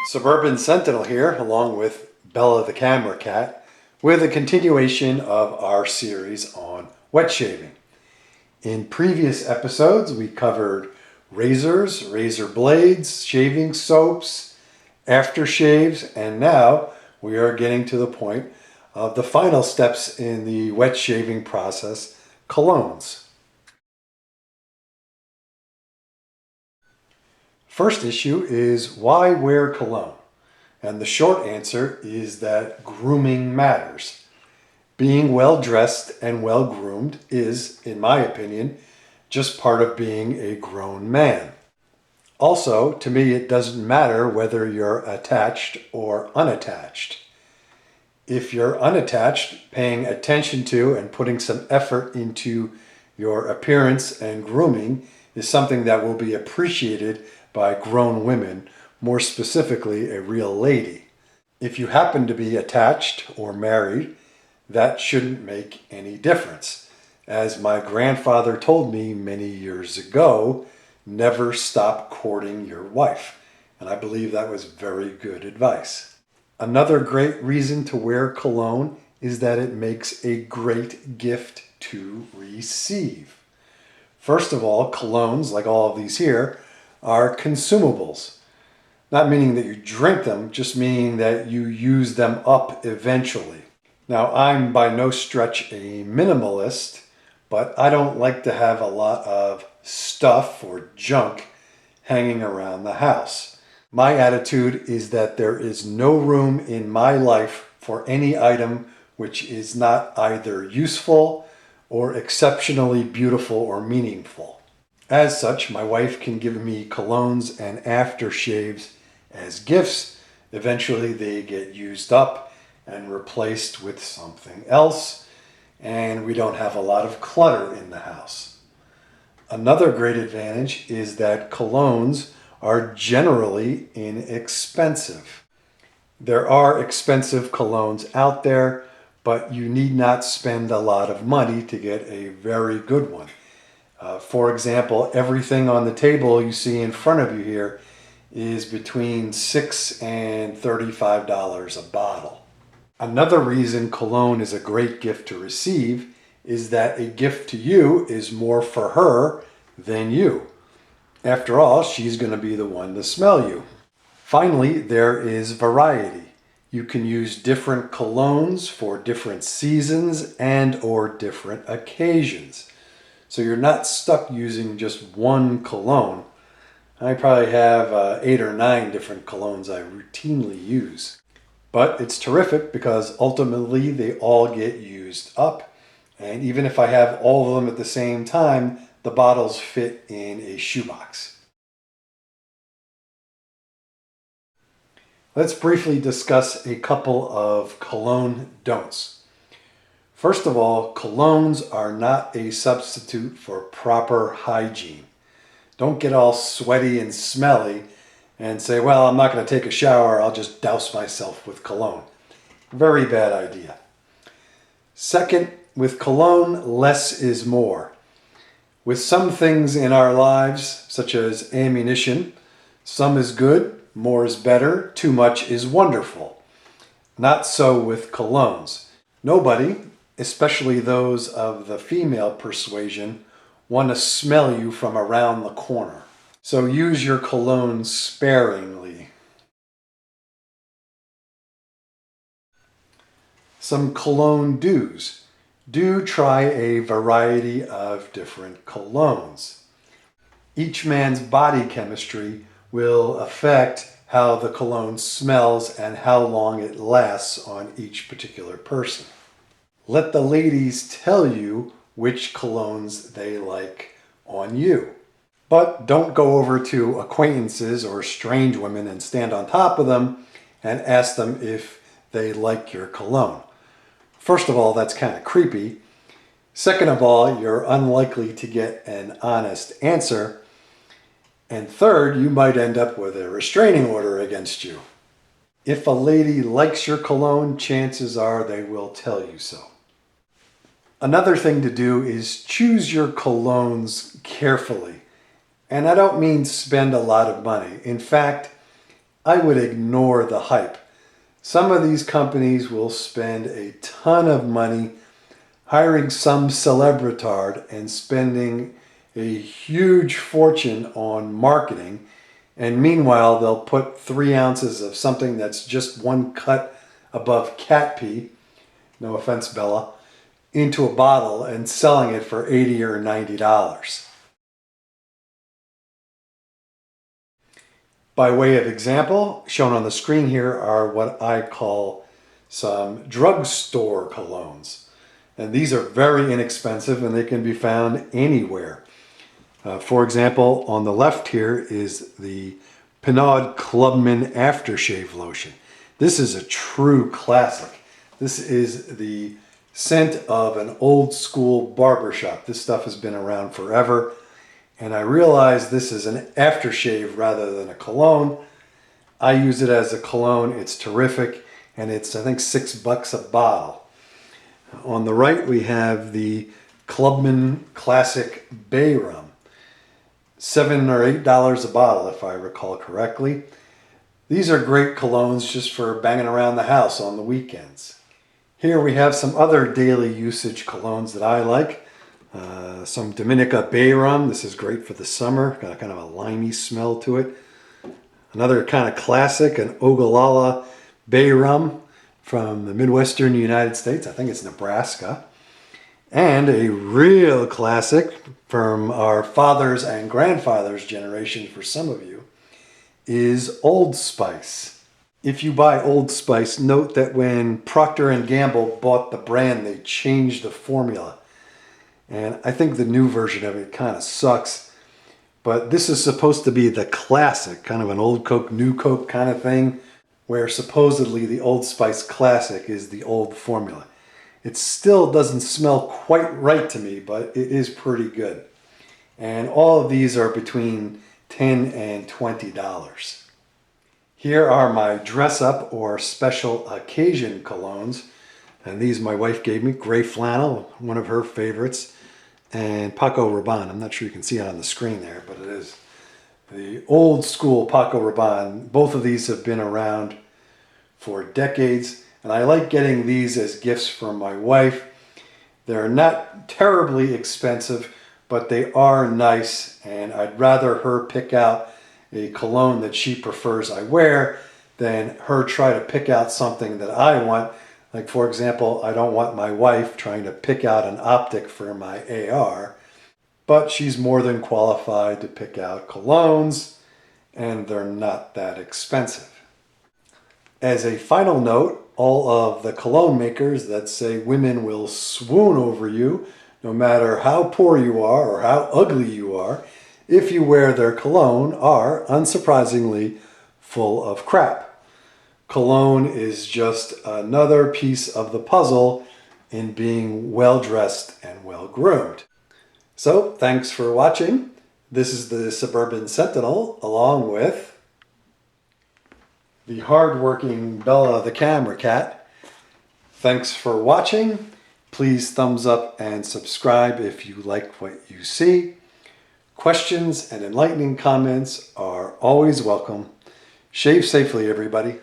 Suburban Sentinel here, along with Bella the camera cat, with a continuation of our series on wet shaving. In previous episodes, we covered razors, razor blades, shaving soaps, aftershaves, and now we are getting to the point of the final steps in the wet shaving process, colognes. First issue is why wear cologne? And the short answer is that grooming matters. Being well dressed and well groomed is, in my opinion, just part of being a grown man. Also, to me, it doesn't matter whether you're attached or unattached. If you're unattached, paying attention to and putting some effort into your appearance and grooming is something that will be appreciated by grown women, more specifically a real lady. If you happen to be attached or married, that shouldn't make any difference. As my grandfather told me many years ago, never stop courting your wife. And I believe that was very good advice. Another great reason to wear cologne is that it makes a great gift to receive. First of all, colognes, like all of these here, are consumables. Not meaning that you drink them, just meaning that you use them up eventually. Now, I'm by no stretch a minimalist, but I don't like to have a lot of stuff or junk hanging around the house. My attitude is that there is no room in my life for any item which is not either useful or exceptionally beautiful or meaningful. As such, my wife can give me colognes and aftershaves as gifts. Eventually they get used up and replaced with something else, and we don't have a lot of clutter in the house. Another great advantage is that colognes are generally inexpensive. There are expensive colognes out there, but you need not spend a lot of money to get a very good one. For example, everything on the table you see in front of you here is between $6 and $35 a bottle. Another reason cologne is a great gift to receive is that a gift to you is more for her than you. After all, she's going to be the one to smell you. Finally, there is variety. You can use different colognes for different seasons and or different occasions. So you're not stuck using just one cologne. I probably have 8 or 9 different colognes I routinely use. But it's terrific because ultimately they all get used up. And even if I have all of them at the same time, the bottles fit in a shoebox. Let's briefly discuss a couple of Cologne Donts. First of all, colognes are not a substitute for proper hygiene. Don't get all sweaty and smelly and say, well, I'm not going to take a shower, I'll just douse myself with cologne. Very bad idea. Second, with cologne, less is more. With some things in our lives, such as ammunition, some is good, more is better, too much is wonderful. Not so with colognes. Nobody, especially those of the female persuasion, want to smell you from around the corner. So use your cologne sparingly. Some cologne do's. Do try a variety of different colognes. Each man's body chemistry will affect how the cologne smells and how long it lasts on each particular person. Let the ladies tell you which colognes they like on you. But don't go over to acquaintances or strange women and stand on top of them and ask them if they like your cologne. First of all, that's kind of creepy. Second of all, you're unlikely to get an honest answer. And third, you might end up with a restraining order against you. If a lady likes your cologne, chances are they will tell you so. Another thing to do is choose your colognes carefully. And I don't mean spend a lot of money. In fact, I would ignore the hype. Some of these companies will spend a ton of money hiring some celebritard and spending a huge fortune on marketing, and meanwhile they'll put 3 ounces of something that's just one cut above cat pee, no offense Bella, into a bottle and selling it for $80 or $90. By way of example, shown on the screen here are what I call some drugstore colognes. And these are very inexpensive and they can be found anywhere. For example, on the left here is the Pinaud Clubman Aftershave Lotion. This is a true classic. This is the scent of an old school barbershop. This stuff has been around forever. And I realize this is an aftershave rather than a cologne. I use it as a cologne. It's terrific. And it's, I think, $6 a bottle. On the right, we have the Clubman Classic Bay Rum. $7 or $8 a bottle, if I recall correctly. These are great colognes just for banging around the house on the weekends. Here we have some other daily usage colognes that I like. Some Dominica Bay Rum. This is great for the summer. Got kind of a limey smell to it. Another kind of classic, an Ogallala Bay Rum from the Midwestern United States. I think it's Nebraska. And a real classic from our fathers and grandfathers' generation, for some of you, is Old Spice. If you buy Old Spice, note that when Procter & Gamble bought the brand, they changed the formula. And I think the new version of it kind of sucks. But this is supposed to be the classic, kind of an old Coke, new Coke kind of thing, where supposedly the Old Spice Classic is the old formula. It still doesn't smell quite right to me, but it is pretty good. And all of these are between $10 and $20. Here are my dress up or special occasion colognes. And these my wife gave me, gray flannel, one of her favorites, and Paco Rabanne. I'm not sure you can see it on the screen there, but it is the old school Paco Rabanne. Both of these have been around for decades, and I like getting these as gifts from my wife. They're not terribly expensive, but they are nice, and I'd rather her pick out a cologne that she prefers I wear than her try to pick out something that I want. Like, for example, I don't want my wife trying to pick out an optic for my AR, but she's more than qualified to pick out colognes, and they're not that expensive. As a final note, all of the cologne makers that say women will swoon over you, no matter how poor you are or how ugly you are, if you wear their cologne, are, unsurprisingly, full of crap. Cologne is just another piece of the puzzle in being well-dressed and well-groomed. So, thanks for watching. This is the Suburban Sentinel, along with the hard-working Bella the camera cat. Thanks for watching. Please thumbs up and subscribe if you like what you see. Questions and enlightening comments are always welcome. Shave safely, everybody.